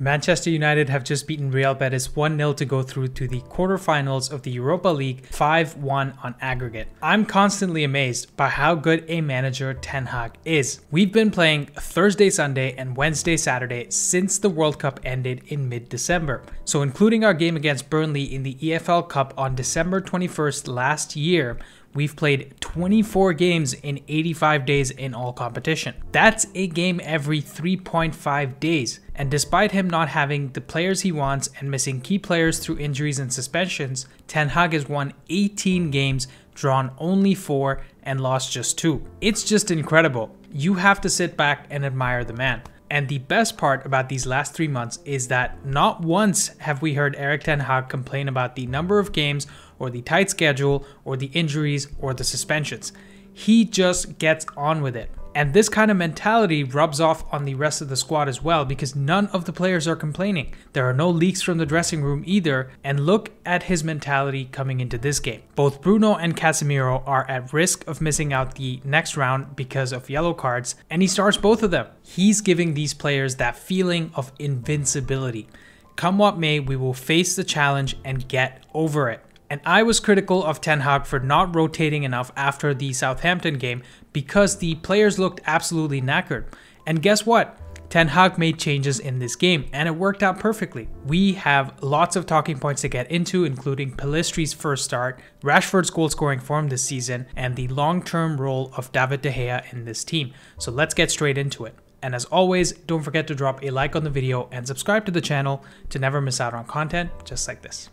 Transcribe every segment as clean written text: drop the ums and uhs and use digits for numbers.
Manchester United have just beaten Real Betis 1-0 to go through to the quarterfinals of the Europa League, 5-1 on aggregate. I'm constantly amazed by how good a manager Ten Hag is. We've been playing Thursday, Sunday, and Wednesday, Saturday since the World Cup ended in mid-December. So including our game against Burnley in the EFL Cup on December 21st last year, we've played 24 games in 85 days in all competition. That's a game every 3.5 days. And despite him not having the players he wants and missing key players through injuries and suspensions, Ten Hag has won 18 games, drawn only 4, and lost just 2. It's just incredible. You have to sit back and admire the man. And the best part about these last 3 months is that not once have we heard Erik Ten Hag complain about the number of games or the tight schedule or the injuries or the suspensions. He just gets on with it. And this kind of mentality rubs off on the rest of the squad as well, because none of the players are complaining. There are no leaks from the dressing room either, and look at his mentality coming into this game. Both Bruno and Casemiro are at risk of missing out the next round because of yellow cards, and he starts both of them. He's giving these players that feeling of invincibility. Come what may, we will face the challenge and get over it. And I was critical of Ten Hag for not rotating enough after the Southampton game because the players looked absolutely knackered. And guess what? Ten Hag made changes in this game and it worked out perfectly. We have lots of talking points to get into, including Pellistri's first start, Rashford's goal scoring form this season, and the long-term role of David De Gea in this team. So let's get straight into it. And as always, don't forget to drop a like on the video and subscribe to the channel to never miss out on content just like this.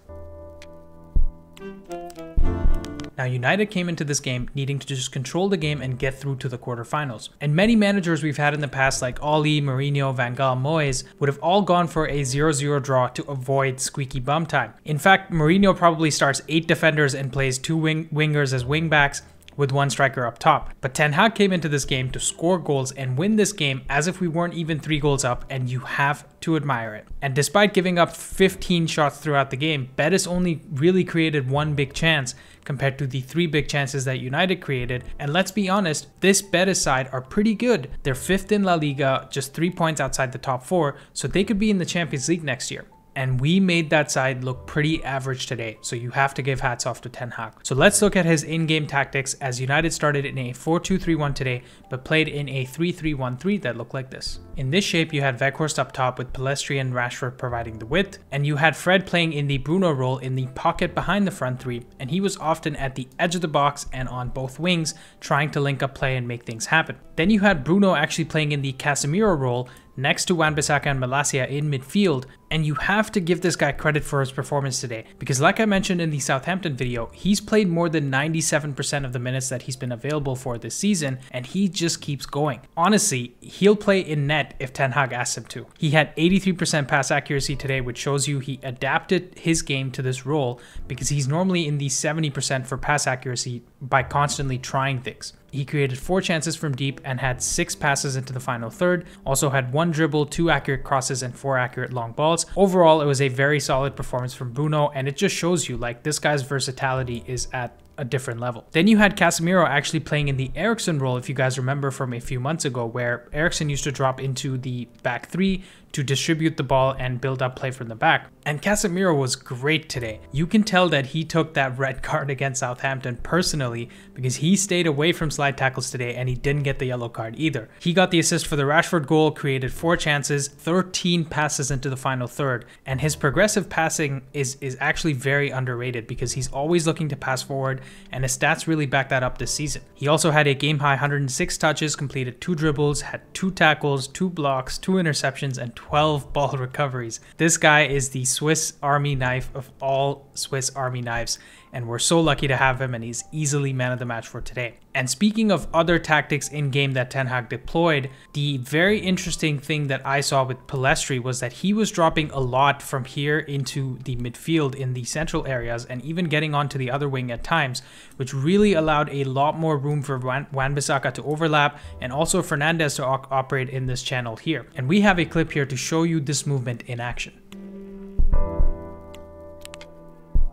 Now, United came into this game needing to just control the game and get through to the quarterfinals. And many managers we've had in the past like Oli, Mourinho, Van Gaal, Moyes would have all gone for a 0-0 draw to avoid squeaky bum time. In fact, Mourinho probably starts 8 defenders and plays 2 wingers as wingbacks with 1 striker up top. But Ten Hag came into this game to score goals and win this game as if we weren't even 3 goals up, and you have to admire it. And despite giving up 15 shots throughout the game, Betis only really created 1 big chance compared to the 3 big chances that United created. And let's be honest, this Betis side are pretty good. They're 5th in La Liga, just 3 points outside the top 4, so they could be in the Champions League next year. And we made that side look pretty average today, so you have to give hats off to Ten Hag. So let's look at his in-game tactics, as United started in a 4-2-3-1 today, but played in a 3-3-1-3 that looked like this. In this shape, you had Weghorst up top with Pellistri and Rashford providing the width, and you had Fred playing in the Bruno role in the pocket behind the front 3, and he was often at the edge of the box and on both wings, trying to link up play and make things happen. Then you had Bruno actually playing in the Casemiro role, next to Wan-Bissaka and Malacia in midfield, and you have to give this guy credit for his performance today, because like I mentioned in the Southampton video, he's played more than 97% of the minutes that he's been available for this season, and he just keeps going. Honestly, he'll play in net if Ten Hag asks him to. He had 83% pass accuracy today, which shows you he adapted his game to this role, because he's normally in the 70% for pass accuracy by constantly trying things. He created 4 chances from deep and had 6 passes into the final third, also had 1 dribble, 2 accurate crosses, and 4 accurate long balls. Overall, it was a very solid performance from Bruno, and it just shows you like this guy's versatility is at a different level. Then you had Casemiro actually playing in the Eriksen role, if you guys remember from a few months ago, where Eriksen used to drop into the back 3 to distribute the ball and build up play from the back. And Casemiro was great today. You can tell that he took that red card against Southampton personally, because he stayed away from slide tackles today and he didn't get the yellow card either. He got the assist for the Rashford goal, created 4 chances, 13 passes into the final third, and his progressive passing is actually very underrated because he's always looking to pass forward, and his stats really back that up this season. He also had a game high 106 touches, completed 2 dribbles, had 2 tackles, 2 blocks, 2 interceptions, and 12 ball recoveries. This guy is the Swiss Army knife of all Swiss Army knives, and we're so lucky to have him, and he's easily man of the match for today. And speaking of other tactics in game that Ten Hag deployed, the very interesting thing that I saw with Pellistri was that he was dropping a lot from here into the midfield in the central areas and even getting onto the other wing at times, which really allowed a lot more room for Wan-Bissaka to overlap and also Fernandez to operate in this channel here. And we have a clip here to show you this movement in action.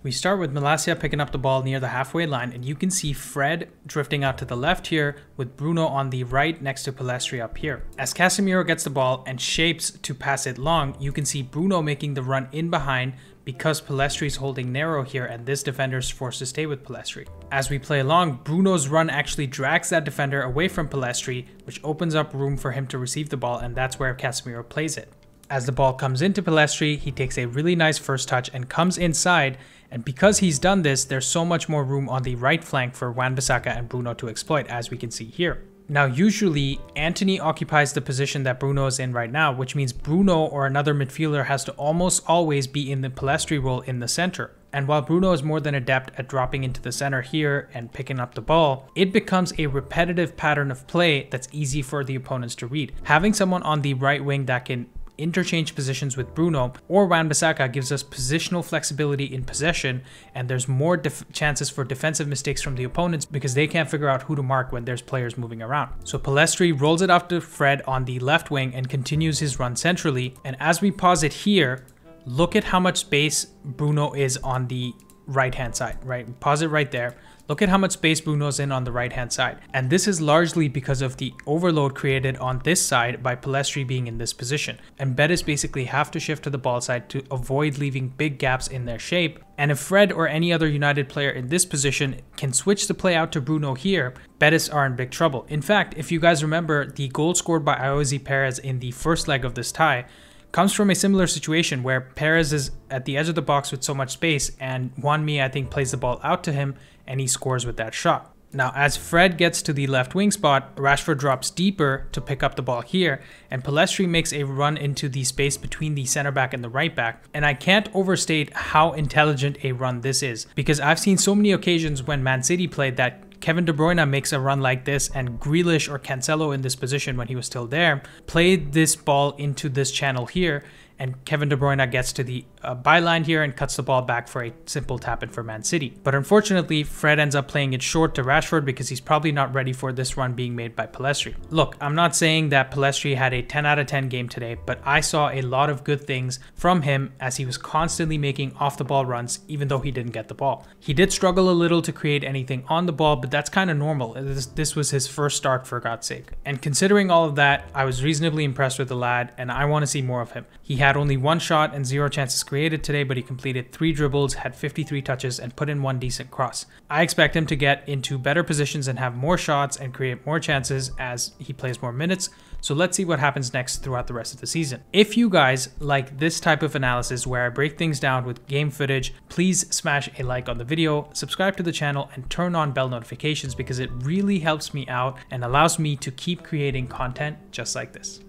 We start with Malacia picking up the ball near the halfway line, and you can see Fred drifting out to the left here with Bruno on the right next to Pellistri up here. As Casemiro gets the ball and shapes to pass it long, you can see Bruno making the run in behind because Pellistri is holding narrow here and this defender is forced to stay with Pellistri. As we play along, Bruno's run actually drags that defender away from Pellistri, which opens up room for him to receive the ball, and that's where Casemiro plays it. As the ball comes into Pellistri, he takes a really nice first touch and comes inside, and because he's done this, there's so much more room on the right flank for Wan-Bissaka and Bruno to exploit, as we can see here. Now, usually, Antony occupies the position that Bruno is in right now, which means Bruno or another midfielder has to almost always be in the Pellistri role in the center. And while Bruno is more than adept at dropping into the center here and picking up the ball, it becomes a repetitive pattern of play that's easy for the opponents to read. Having someone on the right wing that can interchange positions with Bruno or Wan-Bissaka gives us positional flexibility in possession, and there's more chances for defensive mistakes from the opponents because they can't figure out who to mark when there's players moving around. So Pellistri rolls it off to Fred on the left wing and continues his run centrally, and as we pause it here, look at how much space Bruno is on the right hand side, right? Pause it right there. Look at how much space Bruno's in on the right hand side. And this is largely because of the overload created on this side by Pellistri being in this position. And Betis basically have to shift to the ball side to avoid leaving big gaps in their shape. And if Fred or any other United player in this position can switch the play out to Bruno here, Betis are in big trouble. In fact, if you guys remember, the goal scored by Ayoze Perez in the first leg of this tie comes from a similar situation where Perez is at the edge of the box with so much space, and Juanmi, I think, plays the ball out to him and he scores with that shot. Now, as Fred gets to the left wing spot, Rashford drops deeper to pick up the ball here, and Pellistri makes a run into the space between the center back and the right back. And I can't overstate how intelligent a run this is, because I've seen so many occasions when Man City played that Kevin De Bruyne makes a run like this, and Grealish or Cancelo in this position when he was still there played this ball into this channel here, and Kevin De Bruyne gets to the byline here and cuts the ball back for a simple tap-in for Man City. But unfortunately, Fred ends up playing it short to Rashford because he's probably not ready for this run being made by Pellistri. Look, I'm not saying that Pellistri had a 10 out of 10 game today, but I saw a lot of good things from him as he was constantly making off-the-ball runs even though he didn't get the ball. He did struggle a little to create anything on the ball, but that's kind of normal. This was his first start, for God's sake. And considering all of that, I was reasonably impressed with the lad, and I want to see more of him. He had only one shot and 0 chances created today, but he completed 3 dribbles, had 53 touches, and put in 1 decent cross. I expect him to get into better positions and have more shots and create more chances as he plays more minutes. So let's see what happens next throughout the rest of the season. If you guys like this type of analysis where I break things down with game footage, please smash a like on the video, subscribe to the channel, and turn on bell notifications because it really helps me out and allows me to keep creating content just like this.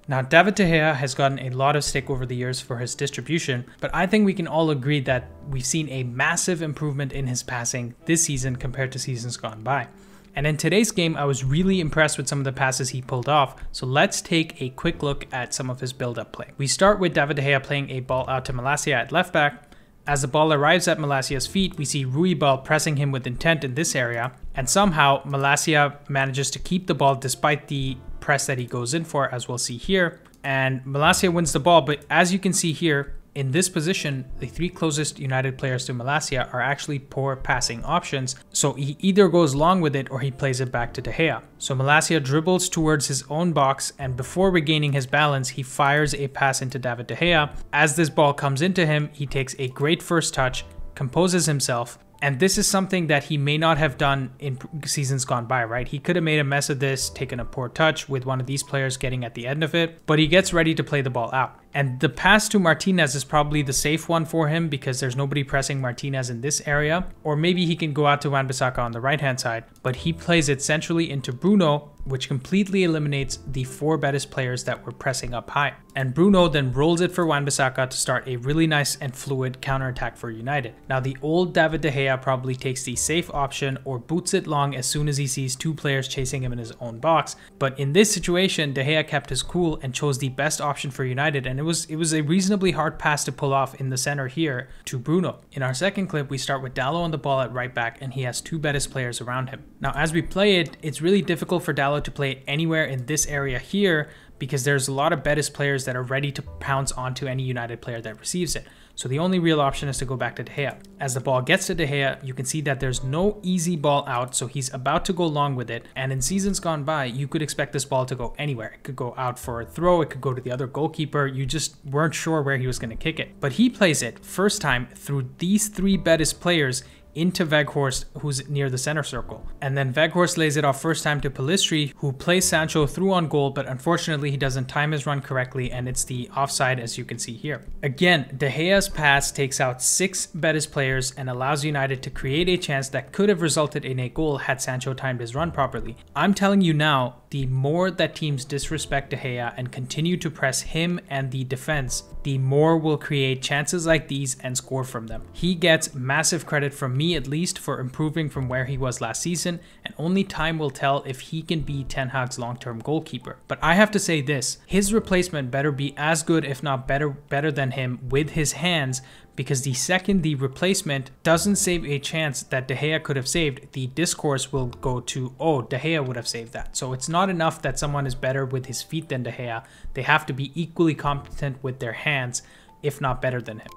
Now, David De Gea has gotten a lot of stick over the years for his distribution, but I think we can all agree that we've seen a massive improvement in his passing this season compared to seasons gone by. And in today's game, I was really impressed with some of the passes he pulled off, so let's take a quick look at some of his build-up play. We start with David De Gea playing a ball out to Malacia at left back. As the ball arrives at Malacia's feet, we see Ruibal pressing him with intent in this area, and somehow Malacia manages to keep the ball despite the press that he goes in for, as we'll see here, and Malacia wins the ball. But as you can see here, in this position, the 3 closest United players to Malacia are actually poor passing options, so he either goes long with it or he plays it back to De Gea. So Malacia dribbles towards his own box, and before regaining his balance, he fires a pass into David De Gea. As this ball comes into him, he takes a great first touch, composes himself, and this is something that he may not have done in seasons gone by, right? He could have made a mess of this, taken a poor touch with one of these players getting at the end of it, but he gets ready to play the ball out. And the pass to Martinez is probably the safe one for him because there's nobody pressing Martinez in this area. Or maybe he can go out to Wan-Bissaka on the right-hand side, but he plays it centrally into Bruno, which completely eliminates the 4 Betis players that were pressing up high. And Bruno then rolls it for Wan-Bissaka to start a really nice and fluid counterattack for United. Now, the old David De Gea probably takes the safe option or boots it long as soon as he sees 2 players chasing him in his own box. But in this situation, De Gea kept his cool and chose the best option for United, and it was a reasonably hard pass to pull off in the center here to Bruno. In our second clip, we start with Dalot on the ball at right back, and he has 2 Betis players around him. Now, as we play it, it's really difficult for Dalot to play it anywhere in this area here, because there's a lot of Betis players that are ready to pounce onto any United player that receives it. So the only real option is to go back to De Gea. As the ball gets to De Gea, you can see that there's no easy ball out, so he's about to go long with it. And in seasons gone by, you could expect this ball to go anywhere. It could go out for a throw, it could go to the other goalkeeper. You just weren't sure where he was going to kick it. But he plays it first time through these 3 Betis players into Weghorst, who's near the center circle. And then Weghorst lays it off first time to Pellistri, who plays Sancho through on goal, but unfortunately he doesn't time his run correctly, and it's the offside, as you can see here. Again, De Gea's pass takes out 6 Betis players and allows United to create a chance that could have resulted in a goal had Sancho timed his run properly. I'm telling you now, the more that teams disrespect De Gea and continue to press him and the defense, the more will create chances like these and score from them. He gets massive credit from me, at least, for improving from where he was last season, and only time will tell if he can be Ten Hag's long-term goalkeeper. But I have to say this, his replacement better be as good, if not better than him with his hands, because the second the replacement doesn't save a chance that De Gea could have saved, the discourse will go to, oh, De Gea would have saved that. So it's not enough that someone is better with his feet than De Gea. They have to be equally competent with their hands, if not better than him.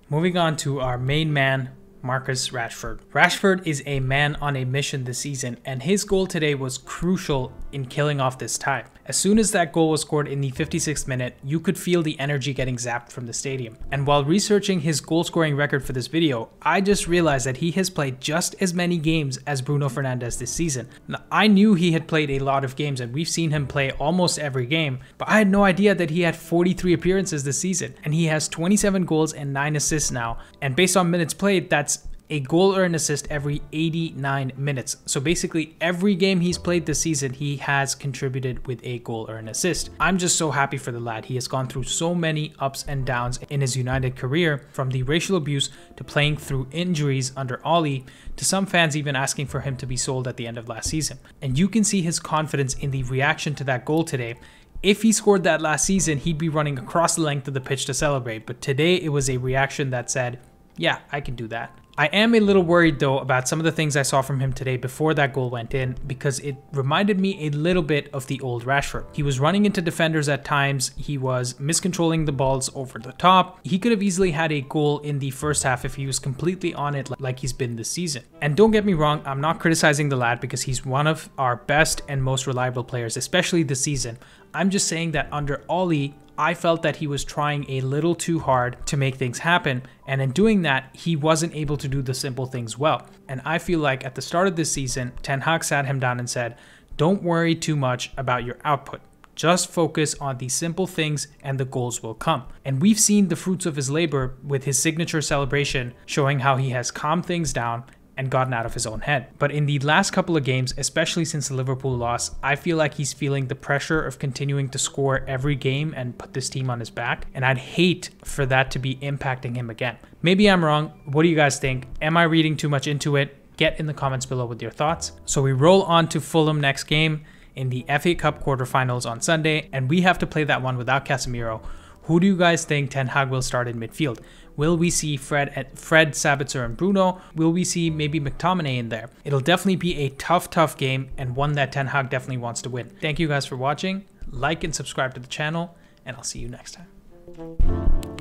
Moving on to our main man, Marcus Rashford. Rashford is a man on a mission this season, and his goal today was crucial in killing off this tie. As soon as that goal was scored in the 56th minute, you could feel the energy getting zapped from the stadium. And while researching his goal scoring record for this video, I just realized that he has played just as many games as Bruno Fernandes this season. Now, I knew he had played a lot of games, and we've seen him play almost every game, but I had no idea that he had 43 appearances this season, and he has 27 goals and 9 assists now. And based on minutes played, that's a goal or an assist every 89 minutes. So basically every game he's played this season, he has contributed with a goal or an assist. I'm just so happy for the lad. He has gone through so many ups and downs in his United career, from the racial abuse to playing through injuries under Oli, to some fans even asking for him to be sold at the end of last season. And you can see his confidence in the reaction to that goal today. If he scored that last season, he'd be running across the length of the pitch to celebrate. But today it was a reaction that said, yeah, I can do that. I am a little worried though about some of the things I saw from him today before that goal went in, because it reminded me a little bit of the old Rashford. He was running into defenders at times, he was miscontrolling the balls over the top. He could have easily had a goal in the first half if he was completely on it like he's been this season. And don't get me wrong, I'm not criticizing the lad because he's one of our best and most reliable players, especially this season. I'm just saying that under Oli, I felt that he was trying a little too hard to make things happen, and in doing that, he wasn't able to do the simple things well. And I feel like at the start of this season, Ten Hag sat him down and said, don't worry too much about your output. Just focus on the simple things and the goals will come. And we've seen the fruits of his labor with his signature celebration, showing how he has calmed things down and gotten out of his own head. But in the last couple of games, especially since the Liverpool loss, I feel like he's feeling the pressure of continuing to score every game and put this team on his back. And I'd hate for that to be impacting him again. Maybe I'm wrong. What do you guys think? Am I reading too much into it? Get in the comments below with your thoughts. So we roll on to Fulham next game in the FA Cup quarterfinals on Sunday, and we have to play that one without Casemiro. Who do you guys think Ten Hag will start in midfield? Will we see Fred, Sabitzer, and Bruno? Will we see maybe McTominay in there? It'll definitely be a tough game, and one that Ten Hag definitely wants to win. Thank you guys for watching. Like and subscribe to the channel, and I'll see you next time.